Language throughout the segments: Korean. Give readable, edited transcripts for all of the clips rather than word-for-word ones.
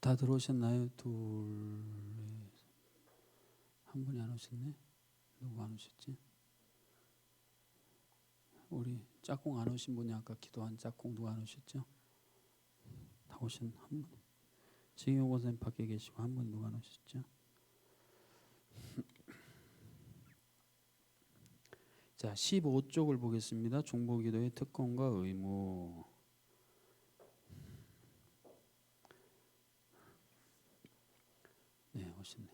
다 들어오셨나요? 한 분이 안 오셨네. 누구 안 오셨지? 우리 짝꿍 안 오신 분이 아까 기도한 짝꿍 누가 안 오셨죠? 다 오신 한 분. 지금 권사님 밖에 계시고 한 분 누가 안 오셨죠? 자, 15쪽을 보겠습니다. 중보기도의 특권과 의무. 네, 오셨네요.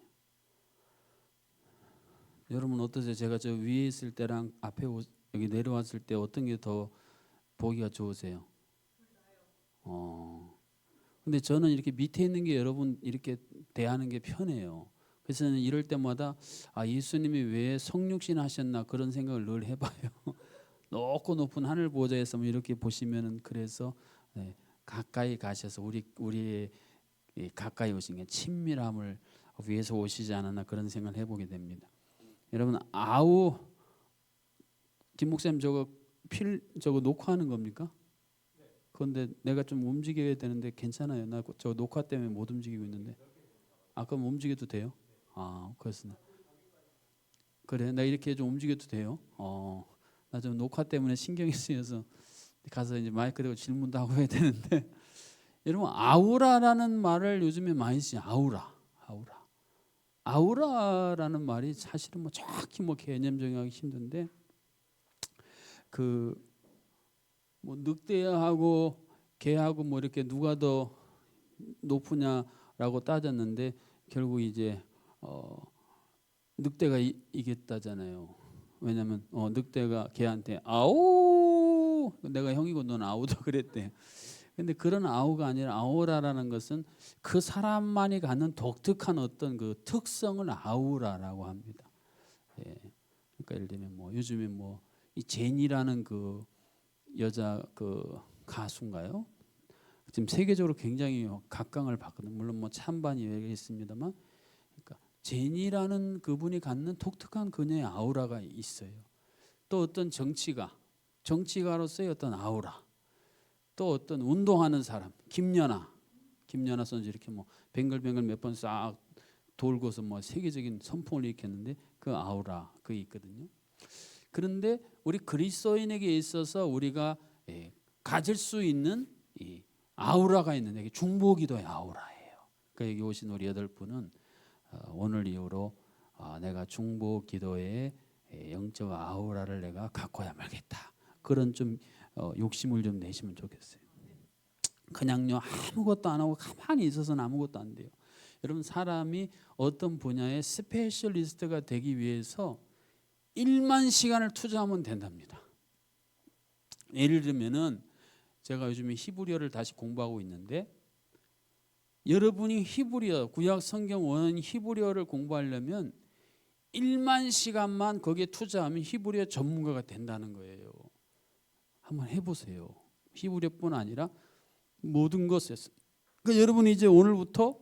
여러분 어떠세요? 제가 저 위에 있을 때랑 앞에 여기 내려왔을 때 어떤 게 더 보기가 좋으세요? 근데 저는 이렇게 밑에 있는 게 여러분 이렇게 대하는 게 편해요. 그래서 저는 이럴 때마다 예수님이 왜 성육신 하셨나 그런 생각을 늘 해봐요. 높고 높은 하늘 보좌에서 이렇게 보시면은 그래서 네, 가까이 가셔서 우리의 가까이 오신 게 친밀함을 위해서 오시지 않았나 그런 생각을 해보게 됩니다. 여러분 김 목사님 저거 녹화하는 겁니까? 그런데 내가 좀 움직여야 되는데 괜찮아요. 나 저 녹화 때문에 못 움직이고 있는데. 그럼 움직여도 돼요? 그렇습니다. 그래, 나 이렇게 좀 움직여도 돼요? 나 좀 녹화 때문에 신경이 쓰여서 가서 이제 마이크 대고 질문도 하고 해야 되는데 여러분 아우라라는 말을 요즘에 많이 쓰죠. 아우라라는 말이 사실은 뭐 정확히 뭐 개념 정의하기 힘든데 그 뭐 늑대하고 개하고 뭐 이렇게 누가 더 높으냐라고 따졌는데 결국 이제 늑대가 이겼다잖아요. 왜냐면 늑대가 개한테 아우 내가 형이고 넌 아우다 그랬대. 근데 그런 아우가 아니라 아우라라는 것은 그 사람만이 갖는 독특한 어떤 그 특성을 아우라라고 합니다. 예. 그러니까 예를 들면 뭐 요즘에 뭐 이 제니라는 그 여자 그 가수인가요? 지금 세계적으로 굉장히 각광을 받거든요. 물론 뭐 찬반이 있습니다만, 그러니까 제니라는 그분이 갖는 독특한 그녀의 아우라가 있어요. 또 어떤 정치가로서의 어떤 아우라, 또 어떤 운동하는 사람, 김연아 선수 이렇게 뭐 뱅글뱅글 몇 번 싹 돌고서 뭐 세계적인 선풍을 일으켰는데 그 아우라 그게 있거든요. 그런데 우리 그리스도인에게 있어서 우리가 가질 수 있는 이 아우라가 있는데 이게 중보기도의 아우라예요. 그러니까 여기 오신 우리 8분은 오늘 이후로 내가 중보기도의 영적 아우라를 내가 갖고야 말겠다. 그런 좀 욕심을 좀 내시면 좋겠어요. 그냥요 아무것도 안 하고 가만히 있어서는 아무것도 안 돼요. 여러분 사람이 어떤 분야의 스페셜리스트가 되기 위해서 1만 시간을 투자하면 된답니다. 예를 들면은 제가 요즘에 히브리어를 다시 공부하고 있는데 여러분이 히브리어 구약 성경 원어인 히브리어를 공부하려면 1만 시간만 거기에 투자하면 히브리어 전문가가 된다는 거예요. 한번 해보세요. 히브리어뿐 아니라 모든 것에. 그러니까 여러분이 이제 오늘부터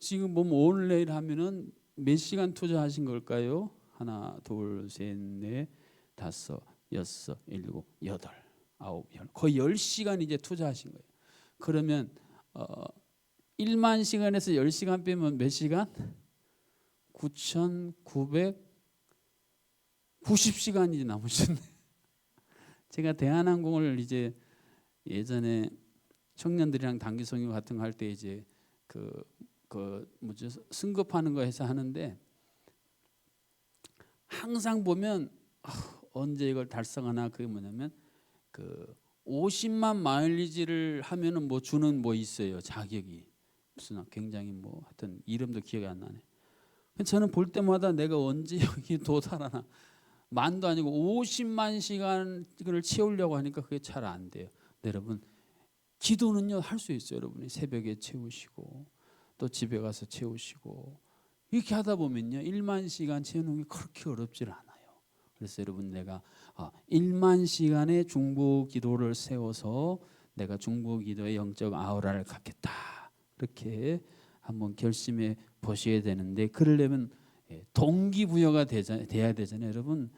지금 보면 오늘 내일 하면은 몇 시간 투자하신 걸까요? 하나, 둘, 셋, 넷, 다섯, 여섯, 일곱, 여덟, 아홉, 열 거의 10시간 이제 투자하신 거예요. 그러면 1만 시간에서 10시간 빼면 몇 시간? 9,990시간이 남으셨네. 제가 대한항공을 이제 예전에 청년들이랑 단기 성교 같은 거 할 때 이제 뭐죠 승급하는 거 해서 하는데 항상 보면 언제 이걸 달성하나 그게 뭐냐면 그 50만 마일리지를 하면은 뭐 주는 뭐 있어요 자격이 무슨 굉장히 뭐 하여튼 이름도 기억이 안 나네. 저는 볼 때마다 내가 언제 여기 도달하나 만도 아니고 50만 시간을 채우려고 하니까 그게 잘 안 돼요. 여러분 기도는요 할 수 있어요. 여러분이 새벽에 채우시고 또 집에 가서 채우시고 이렇게 하다 보면요 1만 시간 채우는 게 그렇게 어렵지 않아요. 그래서 여러분 내가 1만 시간의 중보 기도를 세워서 내가 중보 기도의 영적 아우라를 갖겠다. 이렇게 한번 결심해 보셔야 되는데 그러려면 동기부여가 돼야 되잖아요. 여러분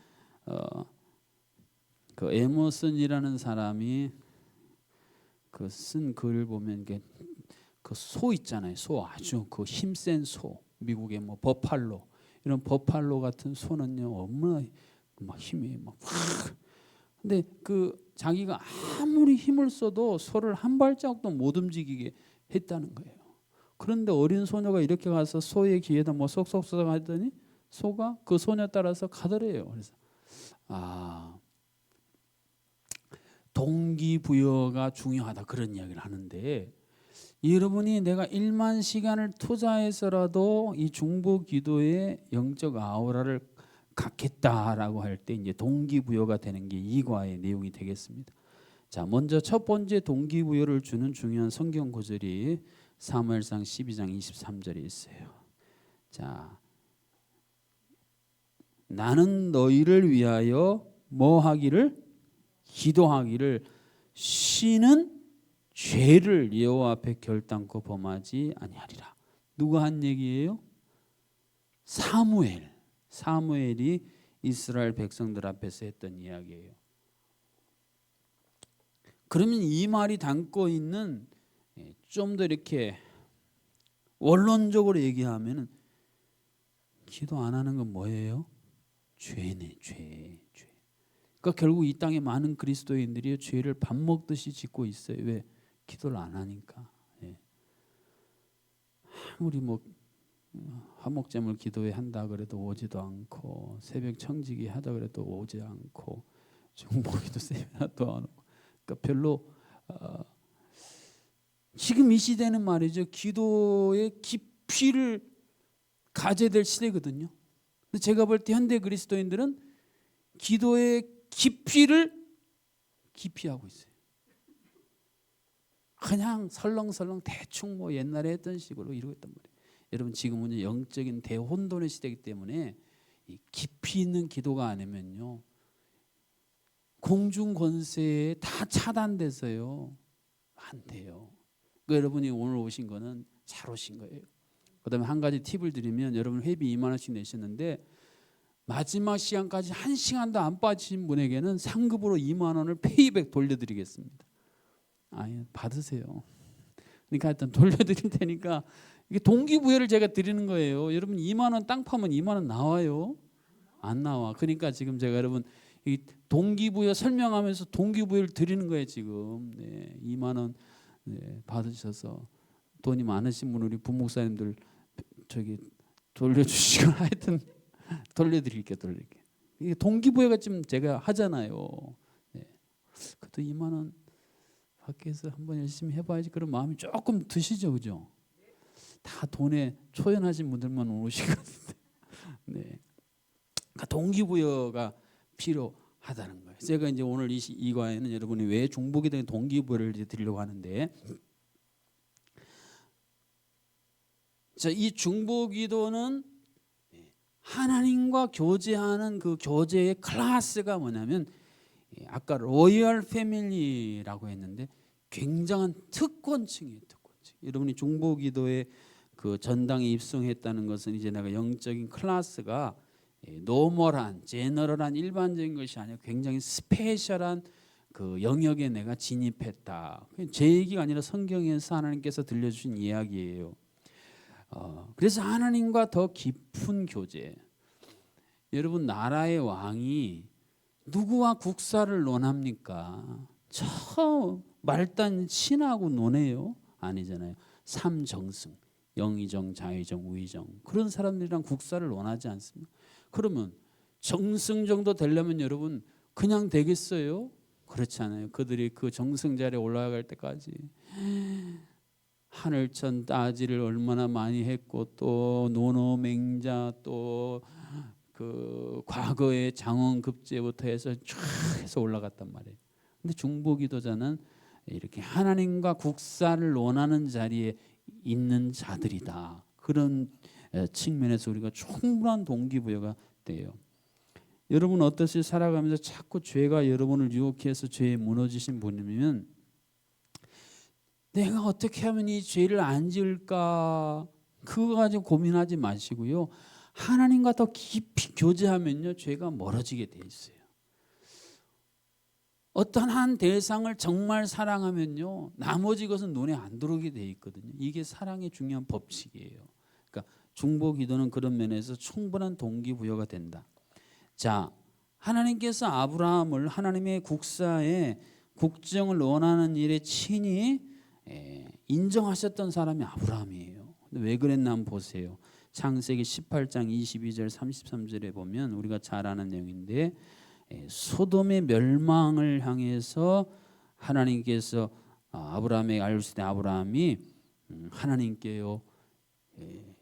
그 에머슨이라는 사람이 그 쓴 글을 보면 이게 그 소 있잖아요. 소 아주 그 힘센 소. 미국의 뭐 버팔로 이런 버팔로 같은 소는요 얼마나 막 힘이 막 근데 그 자기가 아무리 힘을 써도 소를 한 발자국도 못 움직이게 했다는 거예요. 그런데 어린 소녀가 이렇게 가서 소의 귀에다 뭐 쏙쏙쏙 하더니 소가 그 소녀 따라서 가더래요. 그래서 동기부여가 중요하다 그런 이야기를 하는데 여러분이 내가 1만 시간을 투자해서라도 이 중보 기도의 영적 아우라를 갖겠다라고 할 때 이제 동기부여가 되는 게 이 과의 내용이 되겠습니다. 자, 먼저 첫 번째 동기부여를 주는 중요한 성경 구절이 사무엘상 12장 23절에 있어요. 자, 나는 너희를 위하여 뭐 하기를? 기도하기를 쉬는 죄를 여호와 앞에 결단코 범하지 아니하리라. 누가 한 얘기예요? 사무엘이 이스라엘 백성들 앞에서 했던 이야기예요. 그러면 이 말이 담고 있는 좀 더 이렇게 원론적으로 얘기하면 기도 안 하는 건 뭐예요? 죄네, 죄. 그러니까 결국 이 땅에 많은 그리스도인들이 죄를 밥 먹듯이 짓고 있어요. 왜? 기도를 안 하니까. 아무리 뭐 화목제물 기도회 한다 그래도 오지도 않고 새벽 청지기 하다 그래도 오지 않고 중보기도 세미나도 안 오고 그러니까 별로 지금 이 시대는 말이죠. 기도의 깊이를 가져야 될 시대거든요. 근데 제가 볼 때 현대 그리스도인들은 기도의 깊이를 기피하고 있어요. 그냥 설렁설렁 대충 뭐 옛날에 했던 식으로 이루고 있단 말이에요. 여러분 지금은 영적인 대혼돈의 시대이기 때문에 깊이 있는 기도가 아니면요 공중 권세에 다 차단돼서요 안 돼요. 그러니까 여러분이 오늘 오신 거는 잘 오신 거예요. 그다음에 한 가지 팁을 드리면 여러분 회비 2만 원씩 내셨는데 마지막 시간까지 1시간도 안 빠지신 분에게는 상급으로 2만 원을 페이백 돌려드리겠습니다. 받으세요. 그러니까 일단 돌려드릴 테니까 이게 동기부여를 제가 드리는 거예요. 여러분 2만 원 땅 파면 2만 원 나와요? 안 나와. 그러니까 지금 제가 여러분 이 동기부여 설명하면서 동기부여를 드리는 거예요 지금. 2만 원 받으셔서 돈이 많으신 분 우리 부목사님들 저기 돌려주시거나 하여튼 돌려드릴게요. 이게 동기부여가 좀 제가 하잖아요. 그래도 2만 원 밖에서 한번 열심히 해봐야지 그런 마음이 조금 드시죠, 그죠? 다 돈에 초연하신 분들만 오시거든요. 그러니까 동기부여가 필요하다는 거예요. 제가 이제 오늘 이 과에는 여러분이 왜 중보기에 대한 동기부여를 드리려고 하는데, 자, 이 중보기도는 하나님과 교제하는 그 교제의 클래스가 뭐냐면 아까 로열 패밀리라고 했는데 굉장한 특권층이에요. 특권층. 여러분이 중보기도에 그 전당에 입성했다는 것은 이제 내가 영적인 클래스가 노멀한, 제너럴한 일반적인 것이 아니라 굉장히 스페셜한 그 영역에 내가 진입했다. 제 얘기가 아니라 성경에서 하나님께서 들려주신 이야기예요. 그래서 하나님과 더 깊은 교제. 여러분 나라의 왕이 누구와 국사를 논합니까? 저 말단 신하고 논해요? 아니잖아요. 삼정승, 영의정, 자의정, 우의정 그런 사람들이랑 국사를 논하지 않습니까? 그러면 정승 정도 되려면 여러분 그냥 되겠어요? 그렇지 않아요. 그들이 그 정승 자리에 올라갈 때까지 하늘천 따지를 얼마나 많이 했고 또 노노맹자 또 그 과거의 장원급제부터 해서 쭉 해서 올라갔단 말이에요. 근데 중보기도자는 이렇게 하나님과 국사를 논하는 자리에 있는 자들이다. 그런 측면에서 우리가 충분한 동기부여가 돼요. 여러분 어떠세요? 살아가면서 자꾸 죄가 여러분을 유혹해서 죄에 무너지신 분이면 내가 어떻게 하면 이 죄를 안 지을까? 그거 가지고 고민하지 마시고요. 하나님과 더 깊이 교제하면요 죄가 멀어지게 돼 있어요. 어떤 한 대상을 정말 사랑하면요, 나머지 것은 눈에 안 들어오게 돼 있거든요. 이게 사랑의 중요한 법칙이에요. 그러니까 중보 기도는 그런 면에서 충분한 동기부여가 된다. 자, 하나님께서 아브라함을 하나님의 국사에 국정을 원하는 일에 친히 인정하셨던 사람이 아브라함이에요. 근데 왜 그랬나 한번 보세요. 창세기 18장 22절 33절에 보면 우리가 잘 아는 내용인데, 소돔의 멸망을 향해서 하나님께서 아브라함에게 알려주신 아브라함이 하나님께요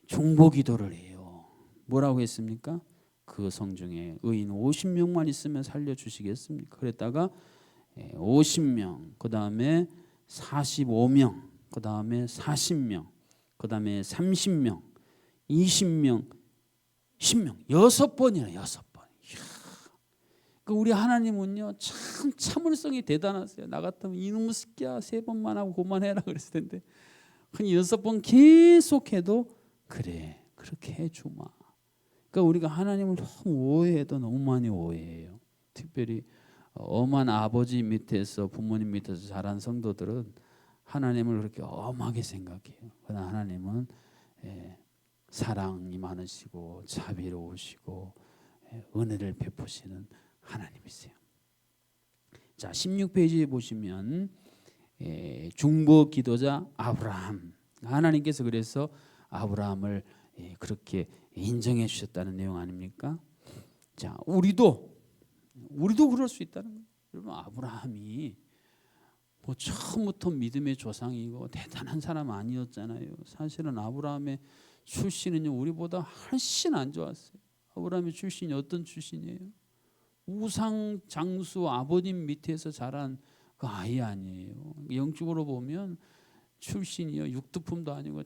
중보 기도를 해요. 뭐라고 했습니까? 그 성중에 의인 50명만 있으면 살려주시겠습니까? 그랬다가 50명, 그 다음에 45명, 그 다음에 40명, 그 다음에 30명, 20명, 10명, 6번이나 6번. 그 우리 하나님은요 참 참을성이 대단하세요. 나 같으면 이놈의 새끼야 3번만 하고 그만해라 그랬을 텐데 한 6번 계속해도 그래 그렇게 해주마. 그러니까 우리가 하나님을 너무 오해해도 너무 많이 오해해요. 특별히 엄한 아버지 밑에서 부모님 밑에서 자란 성도들은 하나님을 그렇게 엄하게 생각해요. 그러나 하나님은 사랑이 많으시고 자비로우시고 은혜를 베푸시는 하나님이세요. 자, 16페이지에 보시면 중보 기도자 아브라함, 하나님께서 그래서 아브라함을 그렇게 인정해 주셨다는 내용 아닙니까? 자, 우리도 그럴 수 있다는 거예요. 여러분, 아브라함이 뭐 처음부터 믿음의 조상이고 대단한 사람 아니었잖아요. 사실은 아브라함의 출신은요 우리보다 훨씬 안 좋았어요. 아브라함의 출신이 어떤 출신이에요? 우상 장수 아버님 밑에서 자란 그 아이 아니에요. 영적으로 보면 출신이요 육두품도 아니고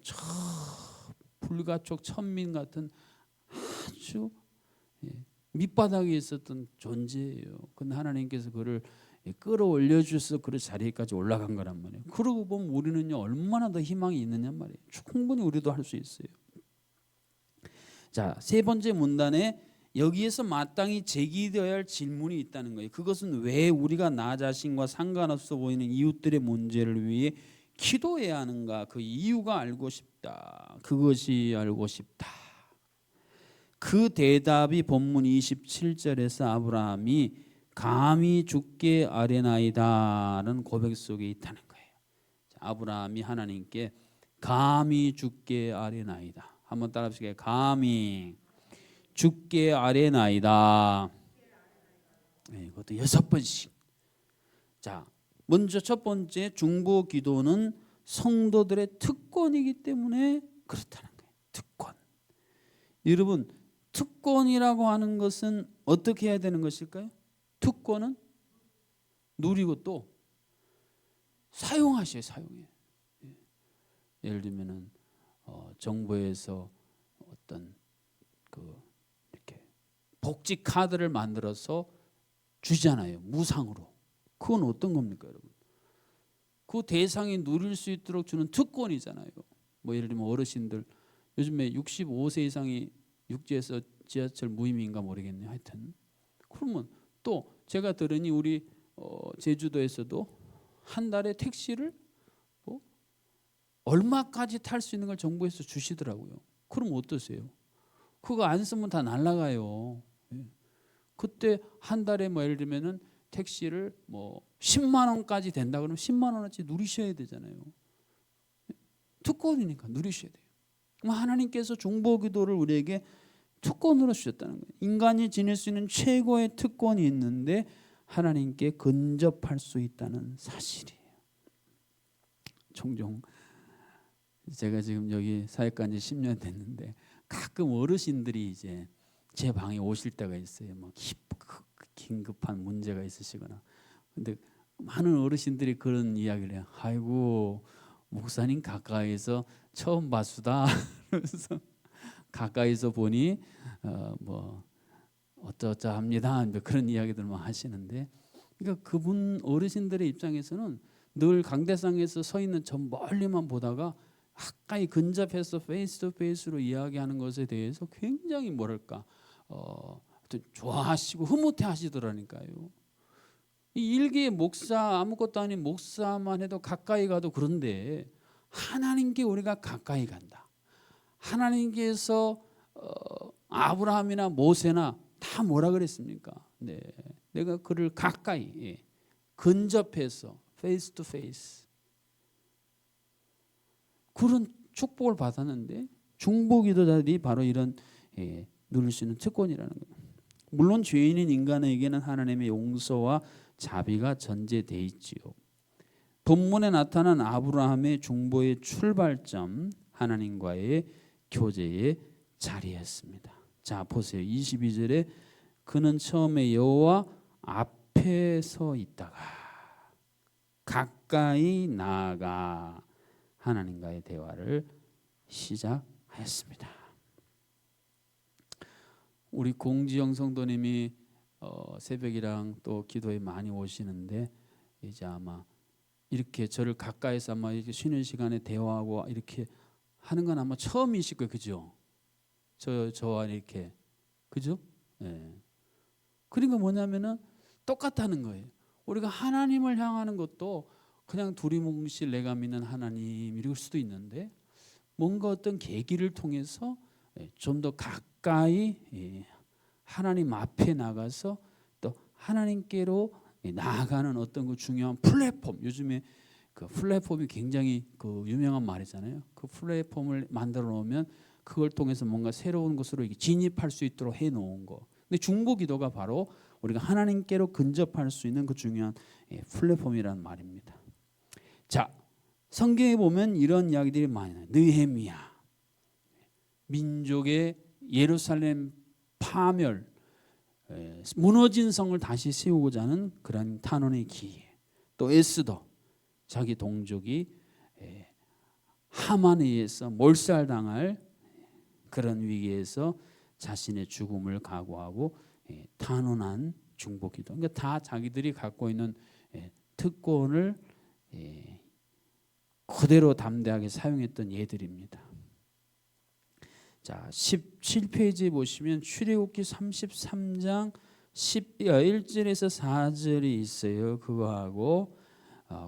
불가촉 천민 같은 아주 밑바닥에 있었던 존재예요. 근데 하나님께서 그를 끌어올려 주셔서 그 자리까지 올라간 거란 말이에요. 그러고 보면 우리는요 얼마나 더 희망이 있느냐 말이에요. 충분히 우리도 할 수 있어요. 자, 세 번째 문단에 여기에서 마땅히 제기되어야 할 질문이 있다는 거예요. 그것은 왜 우리가 나 자신과 상관없어 보이는 이웃들의 문제를 위해 기도해야 하는가? 그 이유가 알고 싶다. 그것이 알고 싶다. 그 대답이 본문 27절에서 아브라함이 감히 주께 아뢰나이다는 고백 속에 있다는 거예요. 아브라함이 하나님께 감히 주께 아뢰나이다. 한번 따라합시다. 감히 주께 아뢰나이다. 이것도 6번씩. 자, 먼저 첫 번째 중보 기도는 성도들의 특권이기 때문에 그렇다는 거예요. 특권. 여러분, 특권이라고 하는 것은 어떻게 해야 되는 것일까요? 특권은 누리고 또 사용하셔야 사용해. 예를 들면은 정부에서 어떤 이렇게 복지 카드를 만들어서 주잖아요. 무상으로. 그건 어떤 겁니까, 여러분? 그 대상이 누릴 수 있도록 주는 특권이잖아요. 뭐 예를 들면 어르신들 요즘에 65세 이상이 육지에서 지하철 무임인가 모르겠네요. 하여튼 그러면 또 제가 들으니 우리 제주도에서도 한 달에 택시를 뭐 얼마까지 탈 수 있는 걸 정부에서 주시더라고요. 그럼 어떠세요? 그거 안 쓰면 다 날아가요. 그때 한 달에 뭐 예를 들면은 택시를 뭐 10만 원까지 된다 그러면 10만 원어치 누리셔야 되잖아요. 특권이니까 누리셔야 돼요. 하나님께서 중보기도를 우리에게 특권으로 주셨다는 거예요. 인간이 지닐 수 있는 최고의 특권이 있는데 하나님께 근접할 수 있다는 사실이에요. 종종 제가 지금 여기 사역한 지 10년 됐는데 가끔 어르신들이 이제 제 방에 오실 때가 있어요. 뭐 긴급한 문제가 있으시거나. 근데 많은 어르신들이 그런 이야기를 해요. 아이고 목사님 가까이서 처음 봤수다. 그래서 가까이서 보니 뭐 어쩌합니다. 그런 이야기들만 하시는데, 그러니까 그분 어르신들의 입장에서는 늘 강대상에서 서 있는 저 멀리만 보다가 가까이 근접해서 페이스 투 페이스로 이야기하는 것에 대해서 굉장히 뭐랄까 좋아하시고 흐뭇해 하시더라니까요. 이 일개의 목사, 아무것도 아닌 목사만 해도 가까이 가도 그런데 하나님께 우리가 가까이 간다. 하나님께서 아브라함이나 모세나 다 뭐라 그랬습니까? 네, 내가 그를 가까이 근접해서 페이스 투 페이스 그런 축복을 받았는데 중보기도자들이 바로 이런 누릴 수 있는 특권이라는 거예요. 물론 죄인인 인간에게는 하나님의 용서와 자비가 전제돼 있지요. 본문에 나타난 아브라함의 중보의 출발점 하나님과의 교제의 자리였습니다. 자 보세요. 22절에 그는 처음에 여호와 앞에 서 있다가 가까이 나아가 하나님과의 대화를 시작하였습니다. 우리 공지영 성도님이 새벽이랑 또 기도에 많이 오시는데 이제 아마 이렇게 저를 가까이서 아마 이렇게 쉬는 시간에 대화하고 이렇게 하는 건 아마 처음이실 거예요, 그죠? 저와 이렇게 그죠? 네. 그러니까 뭐냐면은 똑같다는 거예요. 우리가 하나님을 향하는 것도 그냥 두리뭉실 내가 믿는 하나님 이럴 수도 있는데 뭔가 어떤 계기를 통해서 좀 더 가까이 하나님 앞에 나가서 또 하나님께로 나아가는 어떤 그 중요한 플랫폼, 요즘에 그 플랫폼이 굉장히 그 유명한 말이잖아요. 그 플랫폼을 만들어 놓으면 그걸 통해서 뭔가 새로운 것으로 진입할 수 있도록 해 놓은 거. 근데 중보기도가 바로 우리가 하나님께로 근접할 수 있는 그 중요한 플랫폼이라는 말입니다. 자, 성경에 보면 이런 이야기들이 많이 나요. 느헤미야, 민족의 예루살렘 파멸, 무너진 성을 다시 세우고자 하는 그런 탄원의 기회. 또 에스더, 자기 동족이 하만에 의해서 몰살당할 그런 위기에서 자신의 죽음을 각오하고 탄원한 중보기도. 그러니까 다 자기들이 갖고 있는 특권을 그대로 담대하게 사용했던 예들입니다. 자, 17페이지에 보시면 출애굽기 33장 1절에서 4절이 있어요. 그거하고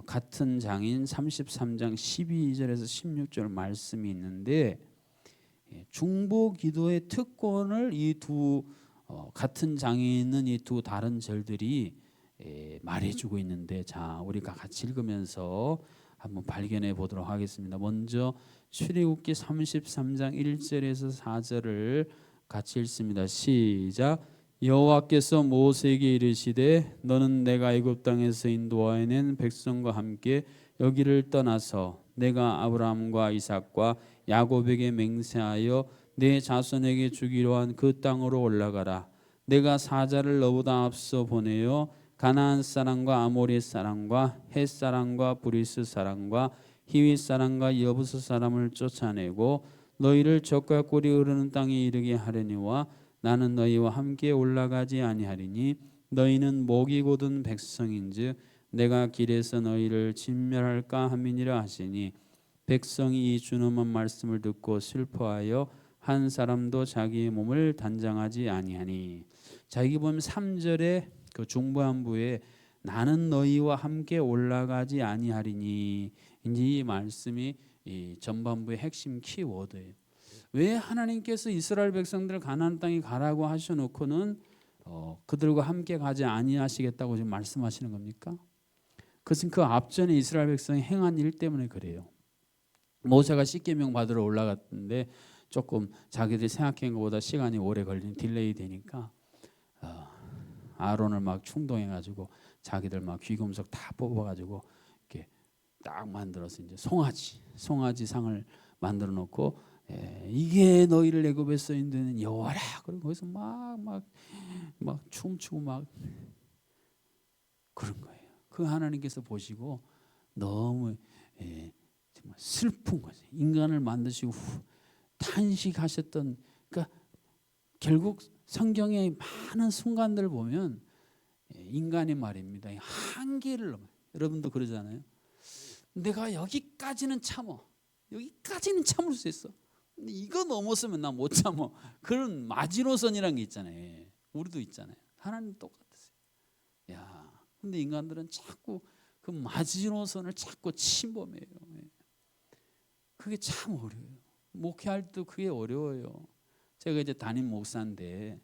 같은 장인 33장 12절에서 16절 말씀이 있는데 중보기도의 특권을 이 두 같은 장에 있는 이 두 다른 절들이 말해주고 있는데, 자 우리가 같이 읽으면서 한번 발견해 보도록 하겠습니다. 먼저 출애굽기 33장 1절에서 4절을 같이 읽습니다. 시작. 여호와께서 모세에게 이르시되 너는 내가 애굽 땅에서 인도하여낸 백성과 함께 여기를 떠나서 내가 아브라함과 이삭과 야곱에게 맹세하여 내 자손에게 주기로 한 그 땅으로 올라가라. 내가 사자를 너보다 앞서 보내어 가나안 사람과 아모리 사람과 헷 사람과 브리스 사람과 히윗 사람과 여부스 사람을 쫓아내고 너희를 적과 꿀이 흐르는 땅에 이르게 하려니와 나는 너희와 함께 올라가지 아니하리니 너희는 목이 곧은 백성인즉 내가 길에서 너희를 진멸할까 함이니라 하시니 백성이 이 준엄한 말씀을 듣고 슬퍼하여 한 사람도 자기의 몸을 단장하지 아니하니. 자, 여기 보면 3절에 그 중반부에 나는 너희와 함께 올라가지 아니하리니, 이제 이 말씀이 이 전반부의 핵심 키워드예요. 왜 하나님께서 이스라엘 백성들을 가나안 땅에 가라고 하셔놓고는 그들과 함께 가지 아니하시겠다고 지금 말씀하시는 겁니까? 그것은 그 앞전에 이스라엘 백성이 행한 일 때문에 그래요. 모세가 십계명 받으러 올라갔는데 조금 자기들이 생각한 것보다 시간이 오래 걸리는 딜레이 되니까 아론을 막 충동해가지고 자기들 막 귀금속 다 뽑아가지고 이렇게 딱 만들어서 이제 송아지 상을 만들어 놓고 이게 너희를 애굽에서 인도하는 여호와라. 그리고 거기서 막 춤추고 막 그런 거예요. 그 하나님께서 보시고 너무 정말 슬픈 거죠. 인간을 만드시고 탄식하셨던, 그러니까 결국 성경의 많은 순간들을 보면 인간의 말입니다. 한계를 넘어요. 여러분도 그러잖아요. 내가 여기까지는 참어. 여기까지는 참을 수 있어. 근데 이거 넘어서면 나 못 참어. 그런 마지노선이라는 게 있잖아요. 우리도 있잖아요. 하나님 똑같으세요. 야, 근데 인간들은 자꾸 그 마지노선을 자꾸 침범해요. 그게 참 어려워요. 목회할 때 그게 어려워요. 제가 이제 담임 목사인데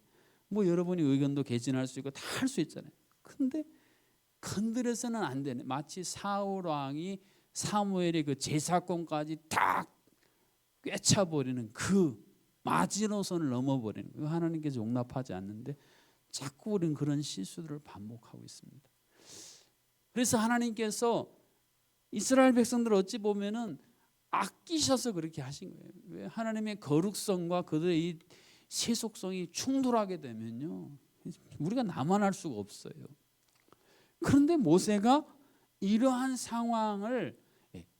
뭐 여러분이 의견도 개진할 수 있고 다 할 수 있잖아요. 근데 건드려서는 안 되네. 마치 사울 왕이 사무엘의 그 제사권까지 딱 꿰차버리는 그 마지노선을 넘어버리는 거 하나님께서 용납하지 않는데 자꾸 우리는 그런 실수들을 반복하고 있습니다. 그래서 하나님께서 이스라엘 백성들을 어찌 보면은 아끼셔서 그렇게 하신 거예요. 왜? 하나님의 거룩성과 그들의 이 세속성이 충돌하게 되면요, 우리가 나만할 수가 없어요. 그런데 모세가 이러한 상황을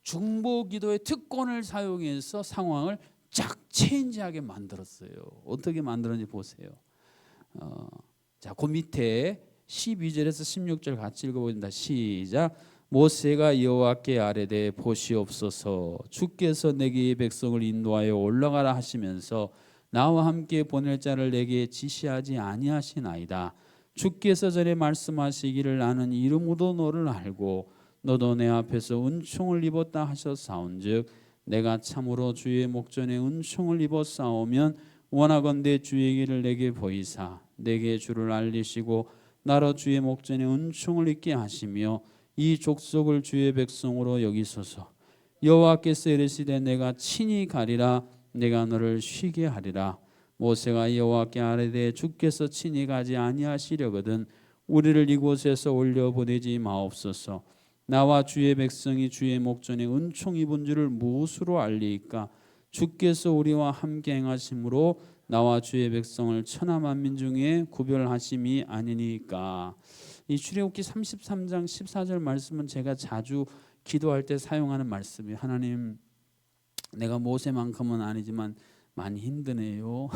중보기도의 특권을 사용해서 상황을 쫙 체인지하게 만들었어요. 어떻게 만들었는지 보세요. 자, 그 밑에 12절에서 16절 같이 읽어보겠습니다. 시작. 모세가 여호와께 아뢰되 보시옵소서, 주께서 내게 이 백성을 인도하여 올라가라 하시면서 나와 함께 보낼 자를 내게 지시하지 아니하시나이다. 주께서 전에 말씀하시기를 나는 이름으로 너를 알고 너도 내 앞에서 은총을 입었다 하셨사온즉 내가 참으로 주의 목전에 은총을 입었사오면 원하건대 주의 길을 내게 보이사 내게 주를 알리시고 나로 주의 목전에 은총을 입게 하시며 이 족속을 주의 백성으로 여기소서. 여호와께서 이르시되 내가 친히 가리라. 내가 너를 쉬게 하리라. 모세가 여호와께 아뢰되 주께서 친히 가지 아니하시려거든 우리를 이곳에서 올려보내지 마옵소서. 나와 주의 백성이 주의 목전에 은총 입은 줄을 무엇으로 알리이까? 주께서 우리와 함께 행하심으로 나와 주의 백성을 천하 만민 중에 구별하심이 아니니까. 이 출애굽기 33장 14절 말씀은 제가 자주 기도할 때 사용하는 말씀이에요. 하나님, 내가 모세만큼은 아니지만 많이 힘드네요.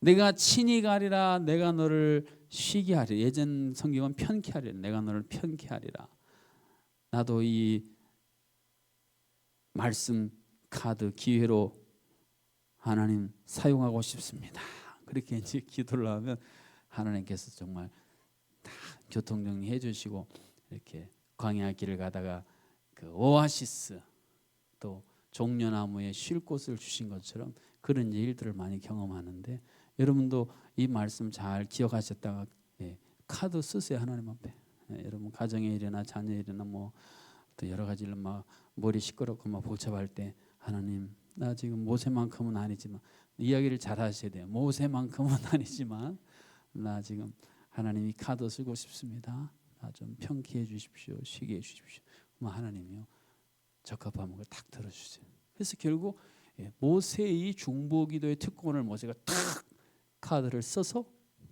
내가 친히 가리라. 내가 너를 쉬게 하리라. 예전 성경은 편케 하리라. 내가 너를 편케 하리라. 나도 이 말씀 카드 기회로 하나님 사용하고 싶습니다. 그렇게 이제 기도를 하면 하나님께서 정말 다 교통정리해 주시고 이렇게 광야 길을 가다가 그 오아시스 또 종려나무에 쉴 곳을 주신 것처럼 그런 일들을 많이 경험하는데 여러분도 이 말씀 잘 기억하셨다가 카드 쓰세요. 하나님 앞에. 여러분 가정의 일이나 자녀의 일이나 뭐 또 여러 가지 일로 막 머리 시끄럽고 막 복잡할 때 하나님, 나 지금 모세만큼은 아니지만 이야기를 잘 하셔야 돼요. 모세만큼은 아니지만 나 지금 하나님이 카드 쓰고 싶습니다. 나 좀 편케해 주십시오. 쉬게 해 주십시오. 그럼 하나님이요 적합한 걸 딱 들어주세요. 그래서 결국 모세의 중보기도의 특권을 모세가 탁 카드를 써서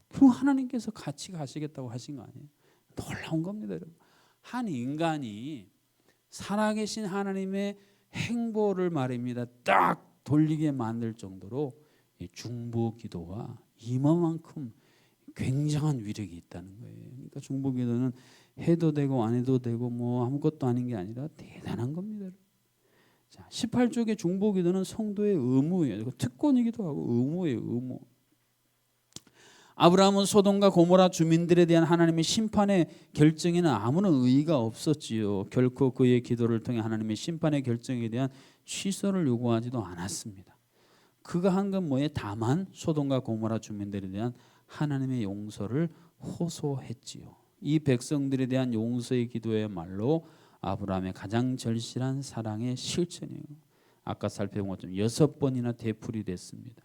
그 하나님께서 같이 가시겠다고 하신 거 아니에요. 놀라운 겁니다, 여러분. 한 인간이 살아계신 하나님의 행보를 말입니다. 딱 돌리게 만들 정도로 중보기도가 이만큼 굉장한 위력이 있다는 거예요. 그러니까 중보기도는 해도 되고 안 해도 되고 뭐 아무것도 아닌 게 아니라 대단한 겁니다. 자, 18쪽의 중보기도는 성도의 의무예요. 특권이기도 하고 의무예요, 의무. 아브라함은 소돔과 고모라 주민들에 대한 하나님의 심판의 결정에는 아무런 의의가 없었지요. 결코 그의 기도를 통해 하나님의 심판의 결정에 대한 취소를 요구하지도 않았습니다. 그가 한 건 뭐예요? 다만 소돔과 고모라 주민들에 대한 하나님의 용서를 호소했지요. 이 백성들에 대한 용서의 기도야말로 아브라함의 가장 절실한 사랑의 실천이에요. 아까 살펴본 것처럼 6번이나 되풀이 됐습니다.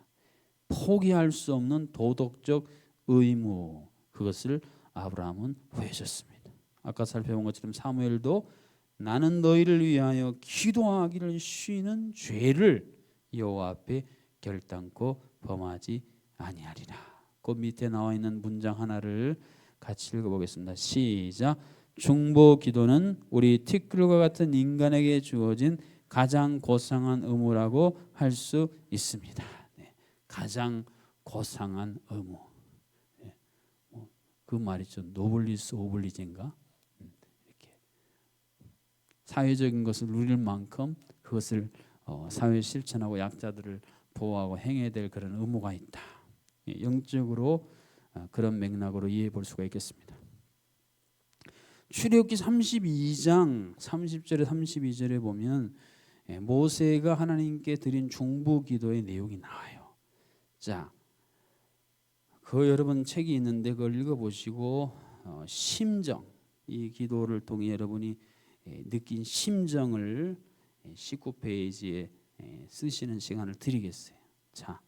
포기할 수 없는 도덕적 의무, 그것을 아브라함은 보여줬습니다. 아까 살펴본 것처럼 사무엘도 나는 너희를 위하여 기도하기를 쉬는 죄를 여호와 앞에 결단코 범하지 아니하리라. 그 밑에 나와 있는 문장 하나를 같이 읽어보겠습니다. 시작. 중보 기도는 우리 티끌과 같은 인간에게 주어진 가장 고상한 의무라고 할 수 있습니다. 가장 고상한 의무. 그 말이죠. 노블리스 오블리제인가? 이렇게 사회적인 것을 누릴 만큼 그것을 사회 실천하고 약자들을 보호하고 행해야 될 그런 의무가 있다. 영적으로 그런 맥락으로 이해해 볼 수가 있겠습니다. 출애굽기 32장 30절에 32절에 보면 모세가 하나님께 드린 중보 기도의 내용이 나와요. 자, 그 여러분 책이 있는데 그걸 읽어보시고 심정, 이 기도를 통해 여러분이 느낀 심정을 19페이지에 쓰시는 시간을 드리겠어요. 자,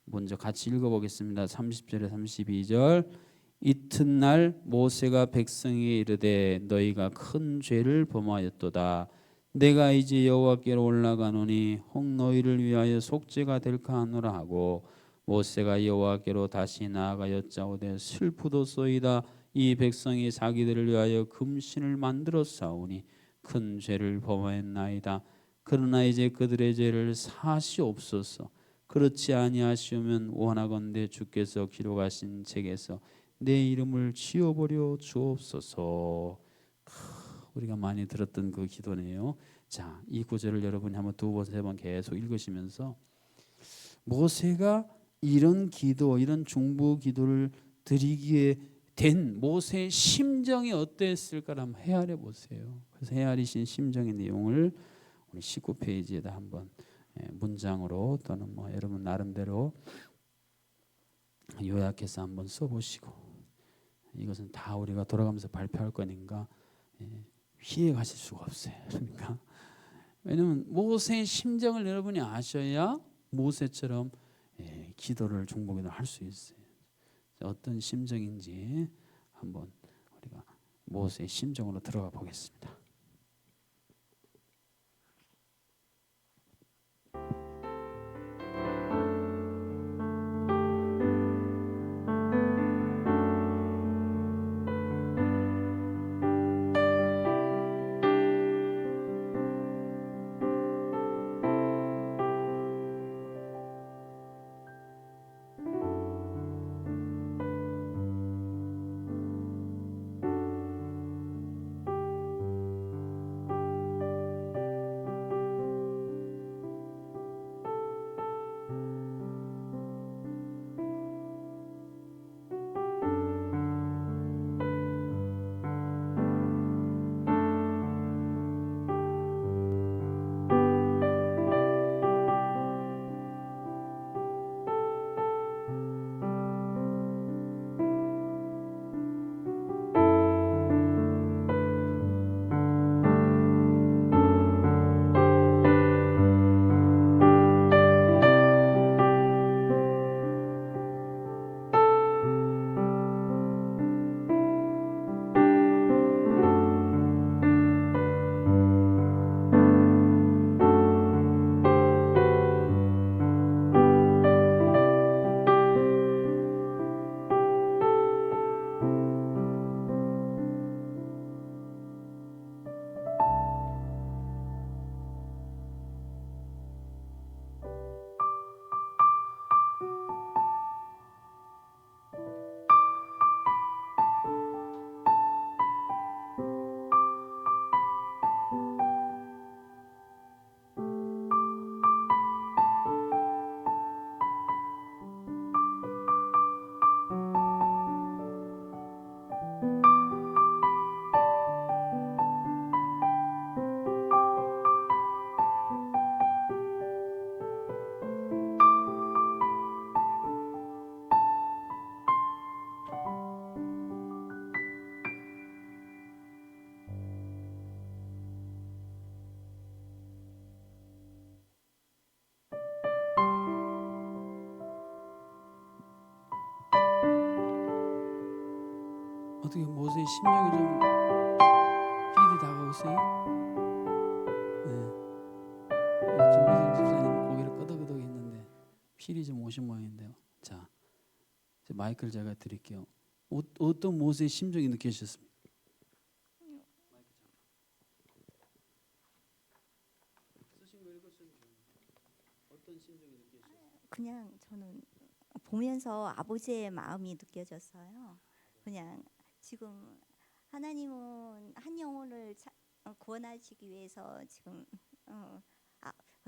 먼저 같이 읽어보겠습니다. 30절에 32절. 이튿날 모세가 백성에게 이르되 너희가 큰 죄를 범하였도다. 내가 이제 여호와께로 올라가노니 혹 너희를 위하여 속죄가 될까 하노라 하고 모세가 여호와께로 다시 나아가였자오되 슬프도소이다. 이 백성이 자기들을 위하여 금신을 만들어 싸우니 큰 죄를 범하였나이다. 그러나 이제 그들의 죄를 사시옵소서. 그렇지 아니하시면 원하건대 주께서 기록하신 책에서 내 이름을 지워버려 주옵소서. 우리가 많이 들었던 그 기도네요. 자, 이 구절을 여러분이 한번 두 번, 세 번 계속 읽으시면서 모세가 이런 기도, 이런 중보 기도를 드리기에 된 모세의 심정이 어땠을까를 한번 헤아려 보세요. 그래서 헤아리신 심정의 내용을 우리 19페이지에다 한번 문장으로 또는 뭐 여러분 나름대로 요약해서 한번 써보시고, 이것은 다 우리가 돌아가면서 발표할 거니까 피해 가실 수가 없어요. 그러니까 왜냐하면 모세의 심정을 여러분이 아셔야 모세처럼 기도를 중보기도를 할 수 있어요. 어떤 심정인지 한번 우리가 모세의 심정으로 들어가 보겠습니다. 어떻게 모세의 심정이 좀 필이 다가오세요? 네. 김미성 집사님 고개를 끄덕끄덕 했는데 필이 좀 오신 모양인데요. 자, 이제 마이크를 제가 드릴게요. 어떤 모세의 심정이 느껴지셨습니까? 어떤 심정이 느껴지셨어요? 그냥 저는 보면서 아버지의 마음이 느껴졌어요. 그냥 지금 하나님은 한 영혼을 구원하시기 위해서 지금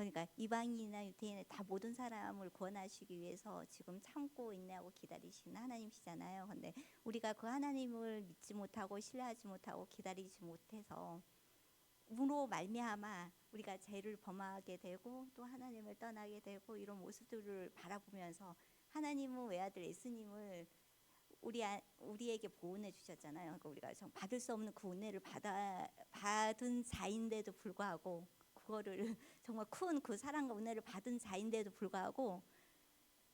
그러니까 이방인이나 유대인이나 다 모든 사람을 구원하시기 위해서 지금 참고 인내하고 기다리시는 하나님이시잖아요. 근데 우리가 그 하나님을 믿지 못하고 신뢰하지 못하고 기다리지 못해서 무로 말미암아 우리가 죄를 범하게 되고 또 하나님을 떠나게 되고 이런 모습들을 바라보면서 하나님은 외아들 예수님을 우리에게 보온해 주셨잖아요. 그러니까 우리가 좀 받을 수 없는 그 은혜를 받은 자인데도 불구하고 그거를 정말 큰 그 사랑과 은혜를 받은 자인데도 불구하고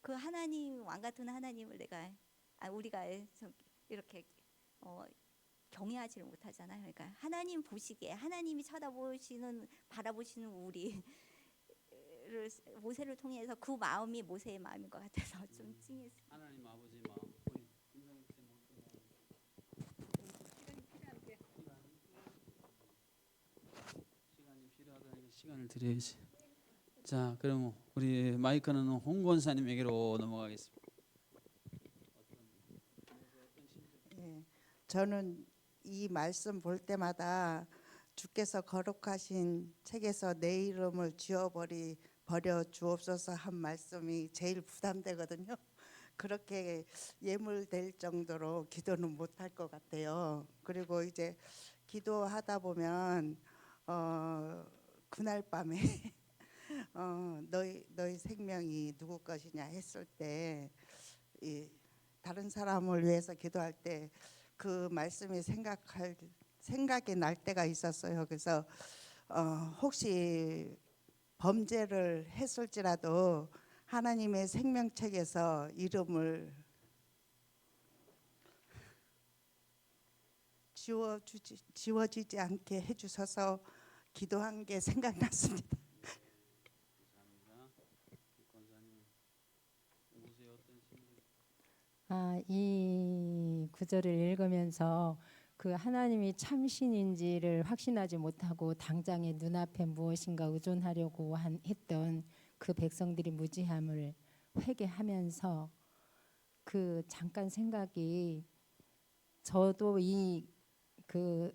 그 하나님 왕 같은 하나님을 우리가 좀 이렇게 경외하지를 못하잖아요. 그러니까 하나님 보시기에 하나님이 쳐다보시는 바라보시는 우리를 모세를 통해서 그 마음이 모세의 마음인 것 같아서 좀 찡했어요. 하나님 아버지 마음. 우리 김성희 쌤 시간이 필요하다니까 시간을 드려야지. 자, 그럼 우리 마이크는 홍 권사님에게로 넘어가겠습니다. 예, 저는 이 말씀 볼 때마다 주께서 거룩하신 책에서 내 이름을 버려 주옵소서 한 말씀이 제일 부담되거든요. 그렇게 예물될 정도로 기도는 못할 것 같아요. 그리고 이제 기도하다 보면 그날 밤에 너희 생명이 누구 것이냐 했을 때 다른 사람을 위해서 기도할 때 그 말씀이 생각이 날 때가 있었어요. 그래서 혹시 범죄를 했을지라도 하나님의 생명책에서 이름을 지워지지 않게 해주셔서 기도한 게 생각났습니다. 이 구절을 읽으면서 그 하나님이 참신인지를 확신하지 못하고 당장의 눈앞에 무엇인가 의존하려고 했던 그 백성들이 무지함을 회개하면서 그 잠깐 생각이 저도 그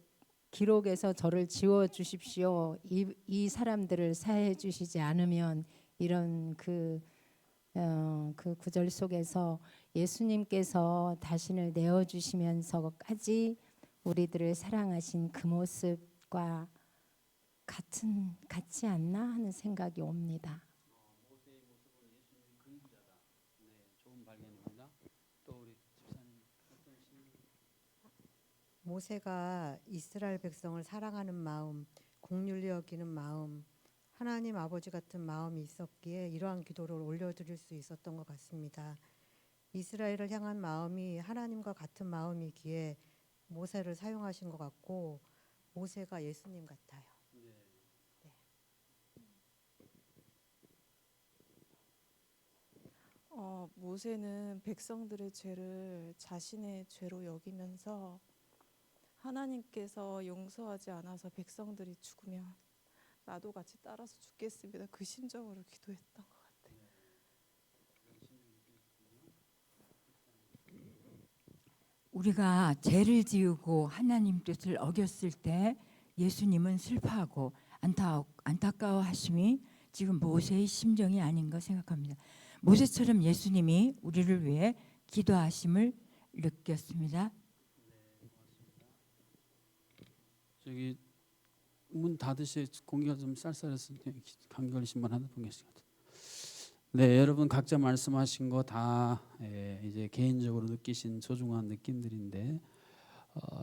기록에서 저를 지워 주십시오. 이 사람들을 사해 주시지 않으면 이런 그 구절 속에서 예수님께서 자신을 내어주시면서까지 우리들을 사랑하신 그 모습과 같지 않나 하는 생각이 옵니다. 모세의 모습은 예수님의 그림자다. 네, 좋은 발견입니다. 또 우리 집사님 어떤 신앙? 모세가 이스라엘 백성을 사랑하는 마음, 긍휼히 여기는 마음, 하나님 아버지 같은 마음이 있었기에 이러한 기도를 올려드릴 수 있었던 것 같습니다. 이스라엘을 향한 마음이 하나님과 같은 마음이기에 모세를 사용하신 것 같고 모세가 예수님 같아요. 네. 모세는 백성들의 죄를 자신의 죄로 여기면서 하나님께서 용서하지 않아서 백성들이 죽으면 나도 같이 따라서 죽겠습니다. 그 심정으로 기도했던 것 같아요. 우리가 죄를 지우고 하나님 뜻을 어겼을 때 예수님은 슬퍼하고 안타까워하심이 지금 모세의 심정이 아닌가 생각합니다. 모세처럼 예수님이 우리를 위해 기도하심을 느꼈습니다. 저기 문 닫으시 공기가 좀 쌀쌀해서 감기 걸리신 분 한 분 계신 것 같아요. 네, 여러분 각자 말씀하신 거 다 이제 개인적으로 느끼신 소중한 느낌들인데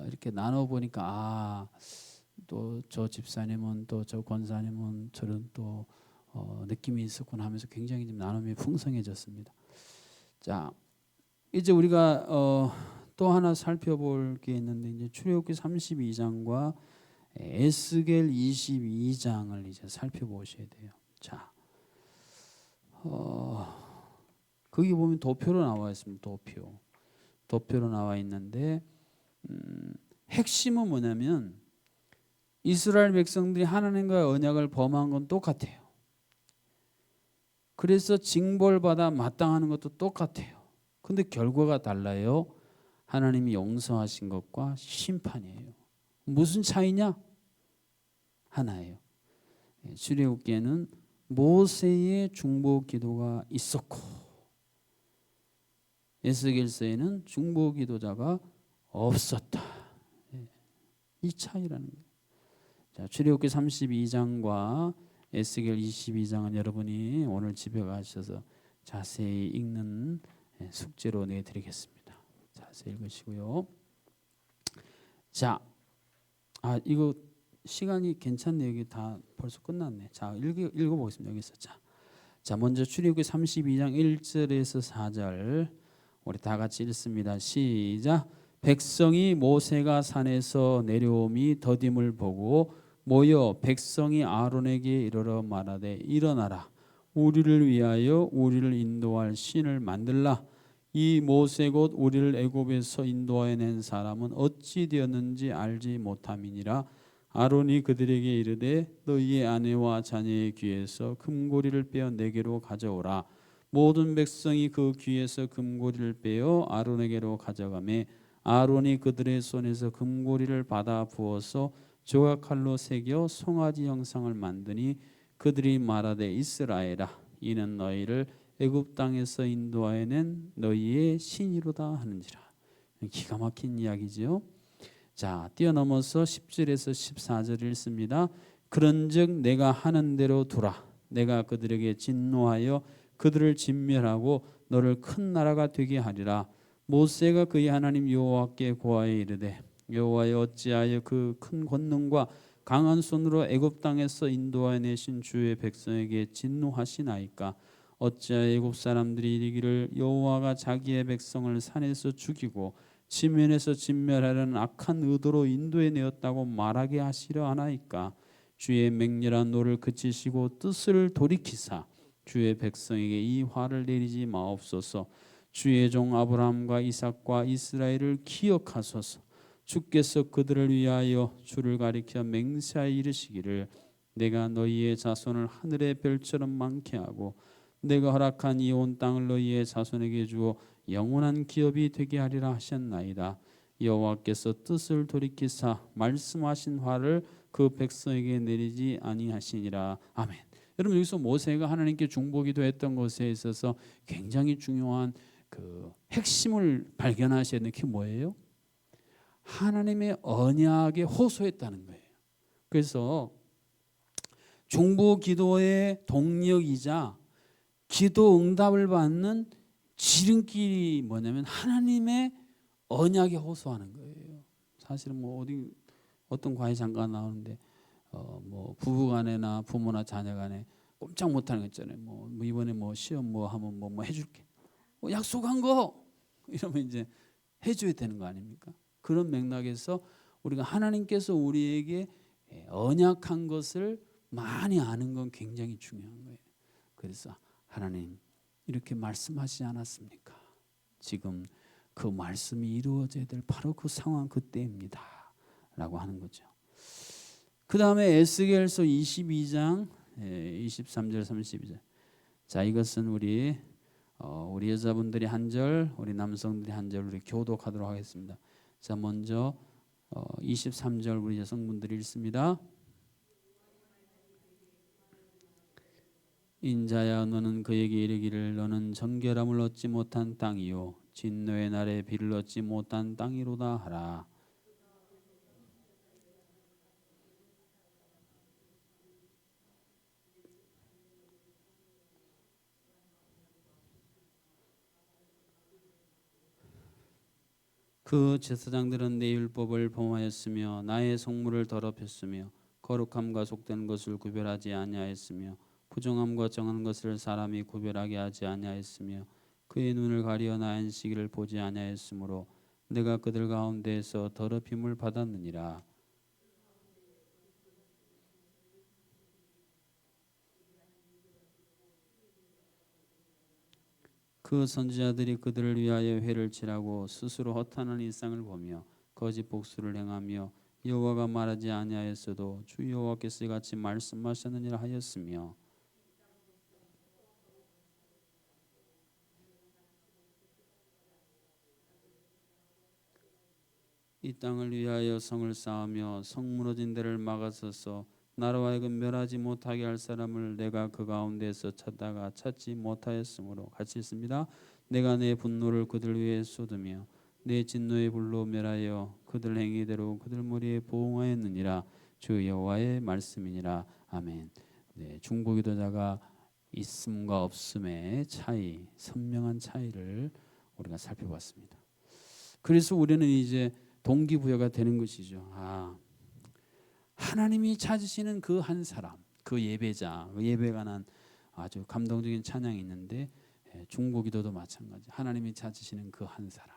이렇게 나눠 보니까 또 저 집사님은 또 저 권사님은 저런 또 느낌이 있었구나 하면서 굉장히 좀 나눔이 풍성해졌습니다. 자, 이제 우리가 또 하나 살펴볼 게 있는데 이제 출애굽기 32장과 에스겔 22장을 이제 살펴보셔야 돼요. 자, 거기 보면 도표로 나와 있습니다. 도표로 나와 있는데 핵심은 뭐냐면 이스라엘 백성들이 하나님과의 언약을 범한 건 똑같아요. 그래서 징벌받아 마땅하는 것도 똑같아요. 근데 결과가 달라요. 하나님이 용서하신 것과 심판이에요. 무슨 차이냐? 하나예요. 출애굽기에는 모세의 중보 기도가 있었고 에스겔서에는 중보 기도자가 없었다. 이 차이라는 거예요. 자, 출애굽기 32장과 에스겔 22장은 여러분이 오늘 집에 가셔서 자세히 읽는 숙제로 내드리겠습니다. 자세히 읽으시고요. 자, 이거 시간이 괜찮네. 여기 다 벌써 끝났네. 자, 읽어보겠습니다. 여기서 자, 먼저 출애굽기 32장 1절에서 4절 우리 다 같이 읽습니다. 시작. 백성이 모세가 산에서 내려옴이 더딤을 보고 모여 백성이 아론에게 이르러 말하되 일어나라 우리를 위하여 우리를 인도할 신을 만들라. 이 모세 곧 우리를 애굽에서 인도하여 낸 사람은 어찌 되었는지 알지 못함이니라. 아론이 그들에게 이르되 너희의 아내와 자녀의 귀에서 금고리를 빼어 내게로 가져오라. 모든 백성이 그 귀에서 금고리를 빼어 아론에게로 가져가매 아론이 그들의 손에서 금고리를 받아 부어서 조각칼로 새겨 송아지 형상을 만드니 그들이 말하되 이스라엘아 이는 너희를 애굽 땅에서 인도하여 낸 너희의 신이로다 하는지라. 기가 막힌 이야기지요. 자, 뛰어넘어서 10절에서 14절 읽습니다. 그런즉 내가 하는 대로 두라. 내가 그들에게 진노하여 그들을 진멸하고 너를 큰 나라가 되게 하리라. 모세가 그의 하나님 여호와께 고하여 이르되 여호와여 어찌하여 그 큰 권능과 강한 손으로 애굽 땅에서 인도하여 내신 주의 백성에게 진노하시나이까. 어찌하여 애굽 사람들이 이르기를 여호와가 자기의 백성을 산에서 죽이고 지면에서 진멸하려는 악한 의도로 인도해 내었다고 말하게 하시려 하나이까. 주의 맹렬한 노를 그치시고 뜻을 돌이키사 주의 백성에게 이 화를 내리지 마옵소서. 주의 종 아브라함과 이삭과 이스라엘을 기억하소서. 주께서 그들을 위하여 주를 가리켜 맹세하여 이르시기를 내가 너희의 자손을 하늘의 별처럼 많게 하고 내가 허락한 이 온 땅을 너희의 자손에게 주어 영원한 기업이 되게 하리라 하셨나이다. 여호와께서 뜻을 돌이키사 말씀하신 화를 그 백성에게 내리지 아니하시니라. 아멘. 여러분, 여기서 모세가 하나님께 중보기도했던 것에 있어서 굉장히 중요한 그 핵심을 발견하셔야 되는 게 뭐예요? 하나님의 언약에 호소했다는 거예요. 그래서 중보기도의 동력이자 기도 응답을 받는 지름길이 뭐냐면 하나님의 언약에 호소하는 거예요. 사실은 뭐 어떤 과외 잠깐 나오는데 뭐 부부간에나 부모나 자녀간에 꼼짝 못하는 거 있잖아요. 뭐 이번에 뭐 시험 뭐 하면 뭐 해줄게. 약속한 거 이러면 이제 해줘야 되는 거 아닙니까? 그런 맥락에서 우리가 하나님께서 우리에게 언약한 것을 많이 아는 건 굉장히 중요한 거예요. 그래서 하나님 이렇게 말씀하시지 않았습니까? 지금 그 말씀이 이루어져야 될 바로 그 상황 그때입니다 라고 하는 거죠. 그 다음에 에스겔서 22장 23절 32절. 자, 이것은 우리 여자분들이 한 절, 우리 남성들이 한 절 우리 교독하도록 하겠습니다. 자, 먼저 23절 우리 여성분들이 읽습니다. 인자야 너는 그에게 이르기를 너는 정결함을 얻지 못한 땅이요 진노의 날에 비를 얻지 못한 땅이로다 하라. 그 제사장들은 내 율법을 범하였으며 나의 성물을 더럽혔으며 거룩함과 속된 것을 구별하지 아니하였으며 부정함과 정한 것을 사람이 구별하게 하지 아니하였으며 그의 눈을 가리어 나 안식일을 보지 아니하였으므로 내가 그들 가운데에서 더럽힘을 받았느니라. 그 선지자들이 그들을 위하여 회를 치라고 스스로 허탄한 일상을 보며 거짓 복수를 행하며 여호와가 말하지 아니하였어도 주 여호와께서 이같이 말씀하셨느니라 하였으며 이 땅을 위하여 성을 쌓으며 성 무너진 데를 막아서서 나로 하여금 멸하지 못하게 할 사람을 내가 그 가운데서 찾다가 찾지 못하였으므로 같이 있습니다. 내가 내 분노를 그들 위에 쏟으며 내 진노의 불로 멸하여 그들 행위대로 그들 머리에 보응하였느니라. 주 여호와의 말씀이니라. 아멘. 네, 중보기도자가 있음과 없음의 차이, 선명한 차이를 우리가 살펴봤습니다. 그래서 우리는 이제 동기부여가 되는 것이죠. 하나님이 찾으시는 그 한 사람, 그 예배자, 그 예배에 관한 아주 감동적인 찬양이 있는데 중보기도도 마찬가지. 하나님이 찾으시는 그 한 사람,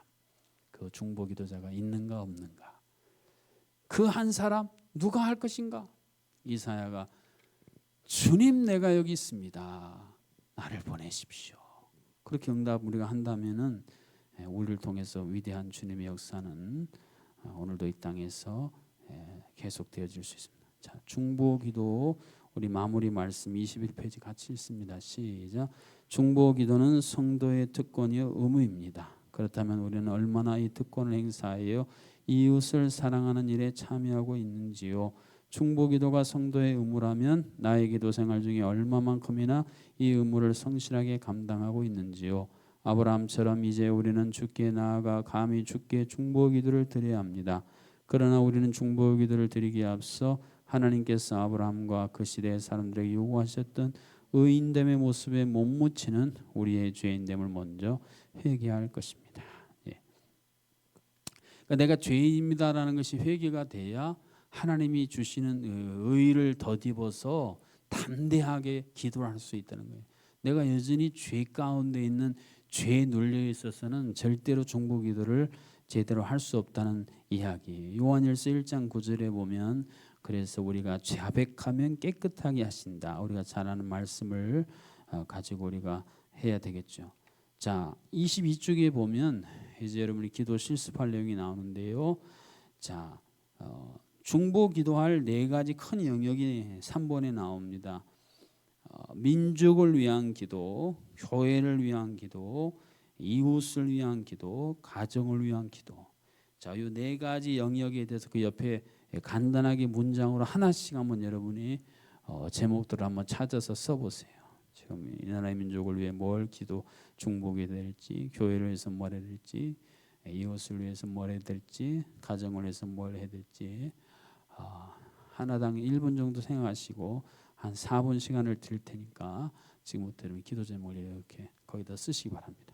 그 중보기도자가 있는가 없는가. 그 한 사람 누가 할 것인가? 이사야가 주님 내가 여기 있습니다. 나를 보내십시오. 그렇게 응답 우리가 한다면은 우리를 통해서 위대한 주님의 역사는 오늘도 이 땅에서 계속되어질 수 있습니다. 자, 중보기도 우리 마무리 말씀 21페이지 같이 읽습니다. 시작. 중보기도는 성도의 특권이요 의무입니다. 그렇다면 우리는 얼마나 이 특권을 행사하여 이웃을 사랑하는 일에 참여하고 있는지요. 중보기도가 성도의 의무라면 나의 기도 생활 중에 얼마만큼이나 이 의무를 성실하게 감당하고 있는지요. 아브라함처럼 이제 우리는 주께 나아가 감히 주께 중보기도를 드려야 합니다. 그러나 우리는 중보기도를 드리기에 앞서 하나님께서 아브라함과 그 시대의 사람들에게 요구하셨던 의인됨의 모습에 못 묻히는 우리의 죄인됨을 먼저 회개할 것입니다. 그러니까 내가 죄인입니다라는 것이 회개가 돼야 하나님이 주시는 의를 덧입어서 담대하게 기도를 할 수 있다는 거예요. 내가 여전히 죄 가운데 있는 죄에 눌려 있어서는 절대로 중보기도를 제대로 할 수 없다는 이야기예요. 요한일서 1장 9절에 보면 그래서 우리가 자백하면 깨끗하게 하신다. 우리가 잘 아는 말씀을 가지고 우리가 해야 되겠죠. 자, 22쪽에 보면 이제 여러분이 기도 실습할 내용이 나오는데요. 자, 중보 기도할 네 가지 큰 영역이 3번에 나옵니다. 민족을 위한 기도, 교회를 위한 기도, 이웃을 위한 기도, 가정을 위한 기도. 자, 이 네 가지 영역에 대해서 그 옆에 간단하게 문장으로 하나씩 한번 여러분이 제목들을 한번 찾아서 써보세요. 지금 이 나라의 민족을 위해 뭘 기도 중보게 될지, 교회를 위해서 뭘 해야 될지, 이웃을 위해서 뭘 해야 될지, 가정을 위해서 뭘 해야 될지 하나당 1분 정도 생각하시고 한 4분 시간을 드릴 테니까 지금부터 여러분 기도 제목을 이렇게 거기다 쓰시기 바랍니다.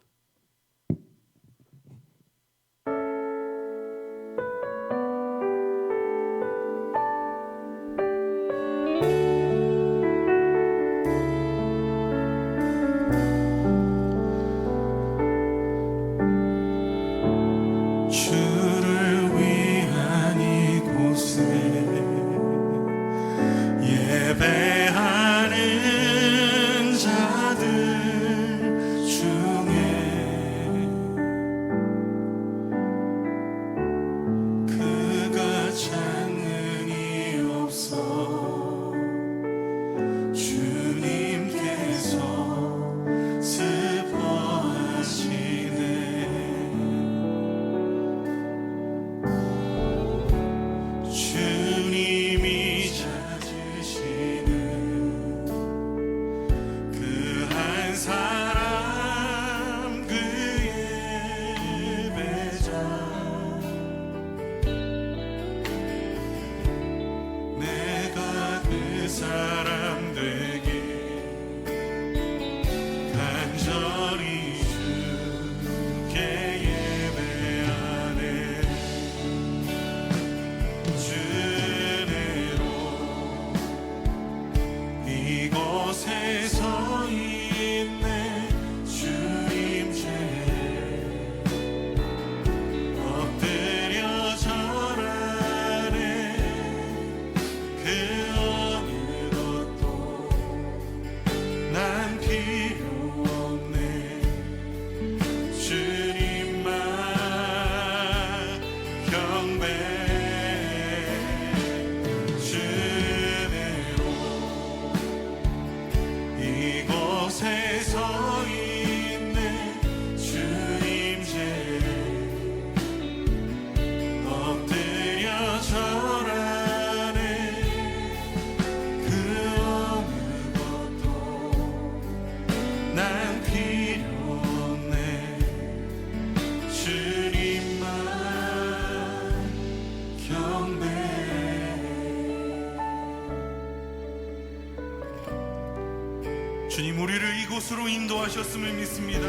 주님 우리를 이곳으로 인도하셨음을 믿습니다.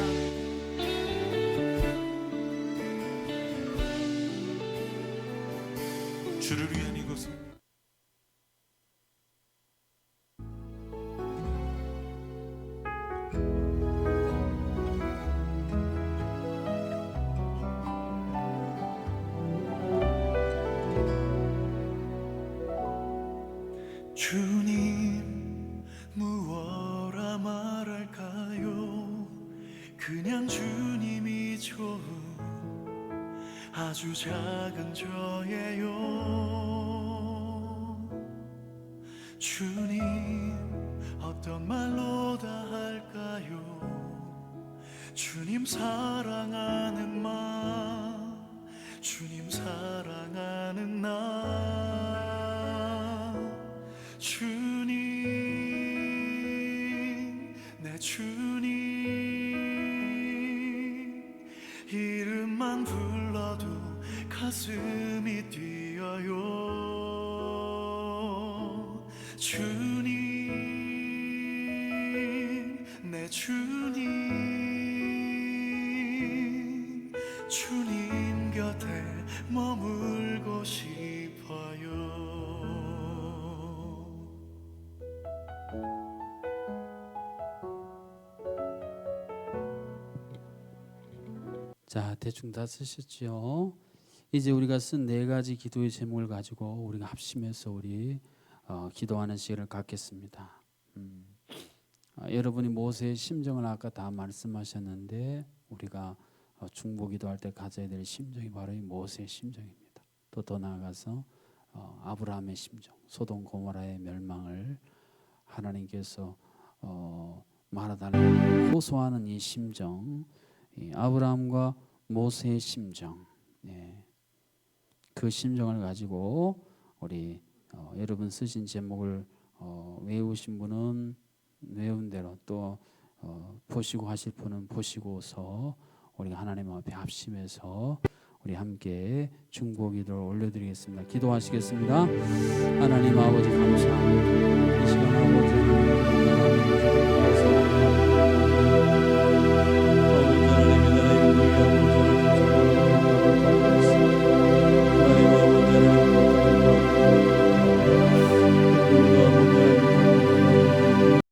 주를 위한 이곳은 주님 무엇라 말할까요? 그냥 주님이 좋은 아주 작은 저예요. 주님 어떤 말로 다 할까요? 주님 사랑하는 마음, 주님 사랑하는 나, 주님 내 주님 이름만 불러도 가슴이 뛰어요. 주님 내 주님 주님 곁에 머물고 싶어요. 자, 대충 다 쓰셨죠? 이제 우리가 쓴 네 가지 기도의 제목을 가지고 우리가 합심해서 우리 기도하는 시간을 갖겠습니다. 여러분이 모세의 심정을 아까 다 말씀하셨는데 우리가 중보 기도할 때 가져야 될 심정이 바로 이 모세의 심정입니다. 또 더 나아가서 아브라함의 심정, 소돔 고모라의 멸망을 하나님께서 말하달라고 호소하는 이 심정, 이 아브라함과 모세의 심정, 그 심정을 가지고 우리 여러분 쓰신 제목을 외우신 분은 외운 대로 또 보시고 하실 분은 보시고서 우리가 하나님 앞에 합심해서 우리 함께 중보기도를 올려드리겠습니다. 기도하시겠습니다. 하나님 아버지 감사합니다. 이 시간 아버지